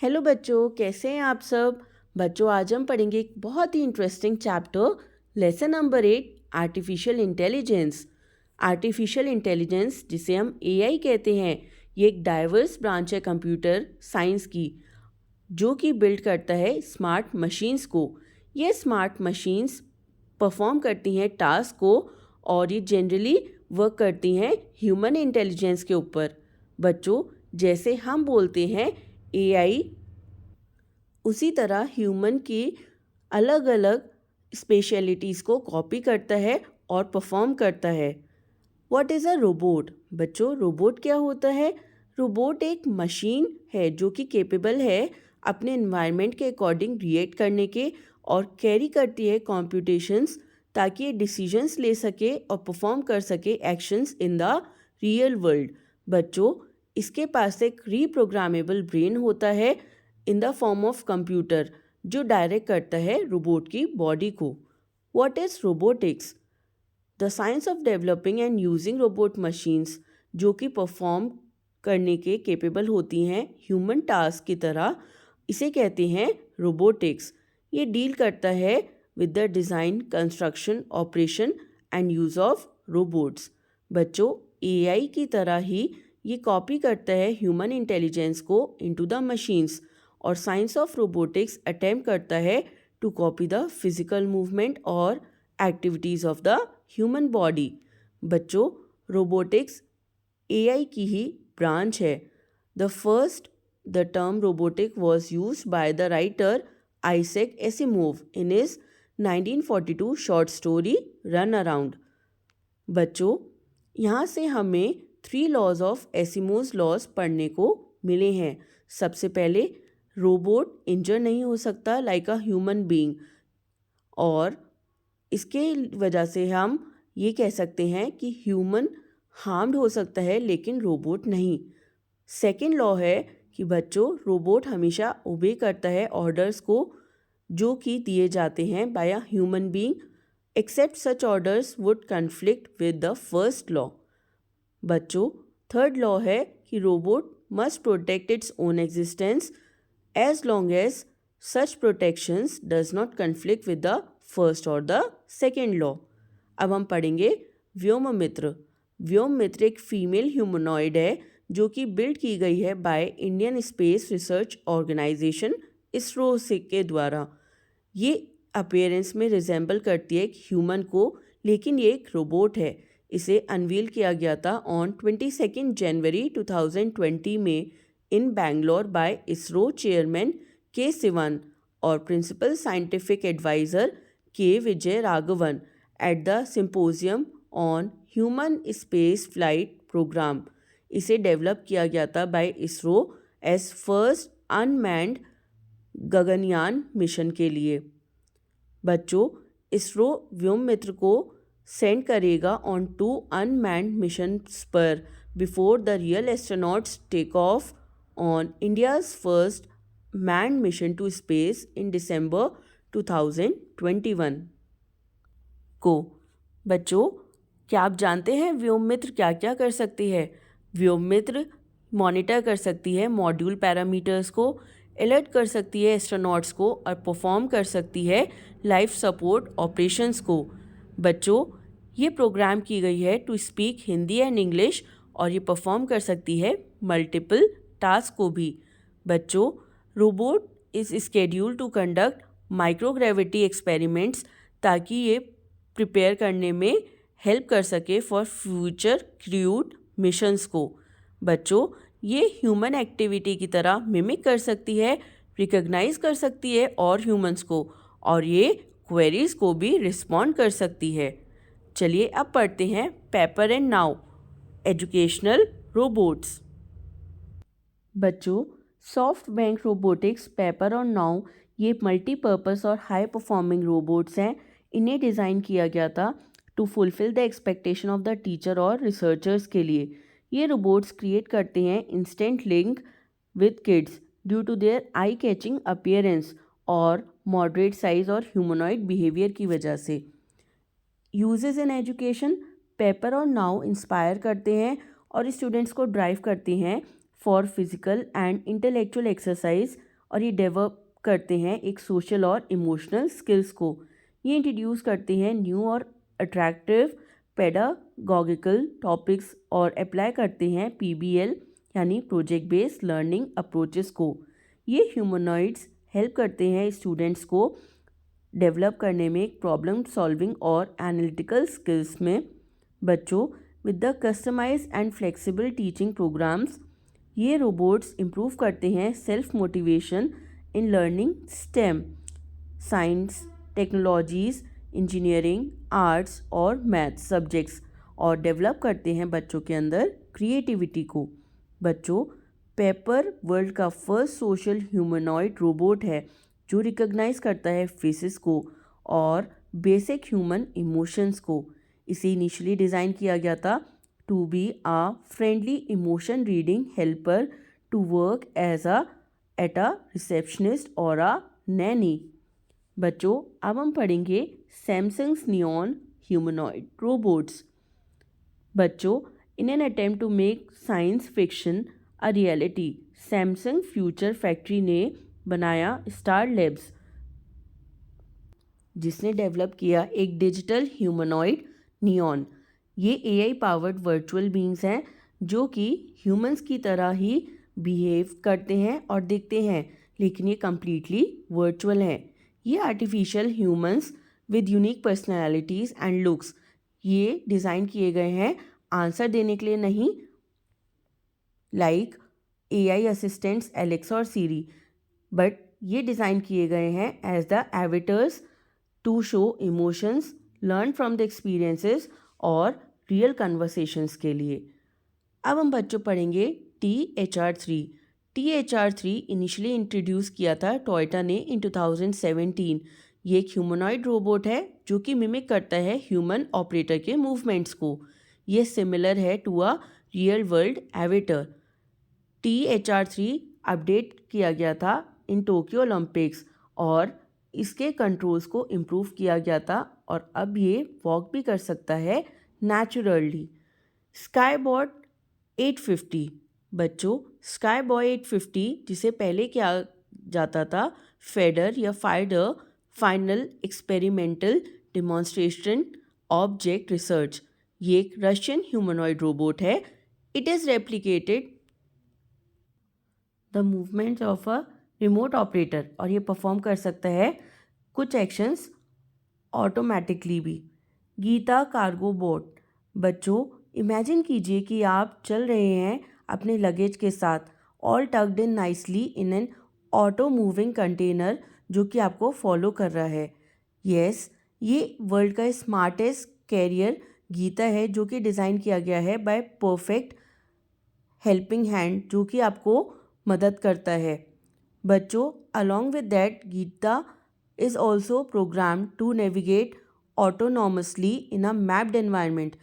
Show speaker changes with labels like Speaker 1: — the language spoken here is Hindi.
Speaker 1: हेलो बच्चों, कैसे हैं आप सब। बच्चों, आज हम पढ़ेंगे एक बहुत ही interesting chapter, lesson number 8, artificial intelligence. Artificial intelligence, जिसे हम एआई कहते हैं, ये एक डाइवर्स ब्रांच है कंप्यूटर साइंस की, जो कि बिल्ड करता है स्मार्ट मशीन्स को। ये स्मार्ट मशीन्स परफॉर्म करती हैं टास्क को, और ये जनरली वर्क करती हैं ह्यूमन इंटेलिजेंस के ऊपर। बच्चों, जैसे हम बोलते हैं एआई, उसी तरह ह्यूमन की अलग अलग स्पेशलिटीज़ को कॉपी करता है और परफॉर्म करता है। What is a robot? बच्चों, रोबोट क्या होता है? रोबोट एक मशीन है जो कि केपेबल है अपने एनवायरनमेंट के अकॉर्डिंग रिएक्ट करने के, और कैरी करती है कॉम्प्यूटेशंस ताकि ये डिसीजंस ले सके और परफॉर्म कर सके actions in the real world. बच्चों, इसके पास एक रीप्रोग्रामेबल ब्रेन होता है in the form of computer, जो डायरेक्ट करता है रोबोट की बॉडी को। What is robotics? The science of developing and using robot machines, जो कि परफॉर्म करने के केपेबल होती हैं ह्यूमन टास्क की तरह, इसे कहते हैं रोबोटिक्स। ये डील करता है with the design, construction, operation and use of robots. बच्चों, एआई की तरह ही ये कॉपी करता है ह्यूमन इंटेलिजेंस को इनटू द मशीन्स, और साइंस ऑफ रोबोटिक्स अटेम्प्ट करता है to copy the physical movement और activities of the human body. बच्चों, रोबोटिक्स एआई की ही ब्रांच है। The term robotic was use by the writer Isaac Asimov in his 1942 short story run around. बच्चों, यहाँ से हमें 3 लॉज ऑफ एसिमोव्स लॉज पढ़ने को मिले हैं। सबसे पहले, रोबोट इंजर नहीं हो सकता लाइक अ ह्यूमन बीइंग, और इसके वजह से हम ये कह सकते हैं कि ह्यूमन हार्म्ड हो सकता है लेकिन रोबोट नहीं। सेकंड लॉ है कि बच्चों, रोबोट हमेशा ओबे करता है ऑर्डर्स को जो कि दिए जाते हैं by a human being, except such orders would conflict with the first law. बच्चों, थर्ड लॉ है कि robot must protect its own existence as long as such protections does not conflict with the first or the second law। अब हम पढ़ेंगे व्योममित्र। व्योममित्र एक फीमेल ह्यूमनॉइड है जो कि बिल्ड की गई है by Indian space research organisation ISRO के द्वारा। ये अपीयरेंस में रिजेंबल करती है एक ह्यूमन को, लेकिन ये एक रोबोट है। इसे अनवील किया गया था ऑन 22 जनवरी 2020 में in Bangalore by ISRO chairman K Sivan और principal scientific adviser K Vijay Raghavan at the symposium on human space flight programme. इसे डेवलप किया गया था by ISRO as first unmanned Gaganyaan mission के लिए। बच्चों, इसरो व्योममित्र को सेंड करेगा ऑन 2 अनमैन्ड मिशंस पर before the real astronauts take off on India's first manned mission to space in December 2021 को। बच्चों, क्या आप जानते हैं व्योममित्र क्या क्या कर सकती है? व्योममित्र मॉनिटर कर सकती है मॉड्यूल पैरामीटर्स को, अलर्ट कर सकती है एस्ट्रोनॉट्स को, और परफॉर्म कर सकती है लाइफ सपोर्ट ऑपरेशंस को। बच्चों, ये प्रोग्राम की गई है to speak Hindi and English, और ये परफॉर्म कर सकती है मल्टीपल टास्क को भी। बच्चों, robot is schedule to conduct microgravity experiments ताकि ये प्रिपेयर करने में हेल्प कर सके फॉर फ्यूचर क्रूड मिशंस को। बच्चों, ये ह्यूमन एक्टिविटी की तरह मिमिक कर सकती है, रिकॉग्नाइज कर सकती है और ह्यूमंस को, और ये क्वेरीज को भी रिस्पॉन्ड कर सकती है। चलिए अब पढ़ते हैं Pepper and NAO, educational robots. बच्चों, सॉफ्ट बैंक रोबोटिक्स, पेपर और नाउ, ये मल्टीपर्पस और हाई परफॉर्मिंग रोबोट्स हैं। इन्हें डिज़ाइन किया गया था to fulfil the expectation of the teacher और रिसर्चर्स के लिए। ये रोबोट्स क्रिएट करते हैं instant link with kids due to their eye catching appearance और मॉडरेट साइज और ह्यूमनॉइड बिहेवियर की वजह से। यूजेस इन एजुकेशन, पेपर और नाउ इंस्पायर करते हैं और स्टूडेंट्स को ड्राइव करते हैं for physical and intellectual exercise और ये डेवलप करते हैं एक सोशल और इमोशनल स्किल्स को। ये इंट्रोड्यूस करते हैं न्यू और अट्रैक्टिव पेडागॉगिकल टॉपिक्स और अप्लाई करते हैं पीबीएल यानी प्रोजेक्ट बेस्ड लर्निंग अप्रोचेस को। ये ह्यूमनॉइड्स हेल्प करते हैं स्टूडेंट्स को डेवलप करने में प्रॉब्लम सॉल्विंग और एनालिटिकल स्किल्स में। बच्चों, with the customise and flexible teaching programs, ये रोबोट्स इम्प्रूव करते हैं self motivation in learning STEM, science, technologies, engineering, arts और मैथ्स सब्जेक्ट्स और डेवलप करते हैं बच्चों के अंदर क्रिएटिविटी को। बच्चों, पेपर वर्ल्ड का फर्स्ट सोशल ह्यूमनॉइड रोबोट है जो रिकॉग्नाइज करता है फेसेस को और बेसिक ह्यूमन इमोशंस को। इसे इनिशियली डिज़ाइन किया गया था to be a friendly emotion reading helper to work as a receptionist और अ नैनी। बच्चों, अब हम पढ़ेंगे सैमसंग्स नियॉन ह्यूमनॉइड रोबोट्स। बच्चों, in an attempt to make science fiction a reality, Samsung future factory ने बनाया स्टार लैब्स, जिसने डेवलप किया एक डिजिटल ह्यूमनॉइड नियॉन। ये एआई पावर्ड वर्चुअल बींग्स हैं जो कि ह्यूमंस की तरह ही बिहेव करते हैं और दिखते हैं, लेकिन ये कम्प्लीटली वर्चुअल हैं। ये artificial humans with unique personalities and looks, ये डिज़ाइन किए गए हैं आंसर देने के लिए नहीं, लाइक एआई असिस्टेंट्स एलेक्सा और सीरी, बट ये डिज़ाइन किए गए हैं as the avatars to show emotions, learn from the experiences और रियल कन्वर्सेशंस के लिए। अब हम बच्चों पढ़ेंगे THR3। THR3 इनिशियली इंट्रोड्यूस किया था टोयोटा ने इन 2017। ये एक ह्यूमनॉइड रोबोट है जो कि मिमिक करता है ह्यूमन ऑपरेटर के मूवमेंट्स को। ये सिमिलर है to a real world avatar. THR3 update किया गया था इन टोक्यो ओलंपिक्स और इसके कंट्रोल्स को इम्प्रूव किया गया था और अब ये वॉक भी कर सकता है नेचुरली। स्काईबॉट 850। बच्चों, स्काईबॉय 850, जिसे पहले क्या जाता था फेडर या Fyodor, final experimental demonstration object research, ये एक रशियन ह्यूमनॉइड रोबोट है। It is replicated the movements of a remote operator और ये परफॉर्म कर सकता है कुछ एक्शंस ऑटोमेटिकली भी। Gita cargo bot. बच्चों, इमेजिन कीजिए कि आप चल रहे हैं अपने लगेज के साथ, all talked in nicely in an auto moving container जो कि आपको फॉलो कर रहा है। यस, ये वर्ल्ड का स्मार्टेस्ट कैरियर गीता है जो कि डिज़ाइन किया गया है बाय परफेक्ट हेल्पिंग हैंड जो कि आपको मदद करता है। बच्चों, along with that, Geeta is also programmed to navigate autonomously in a mapped environment.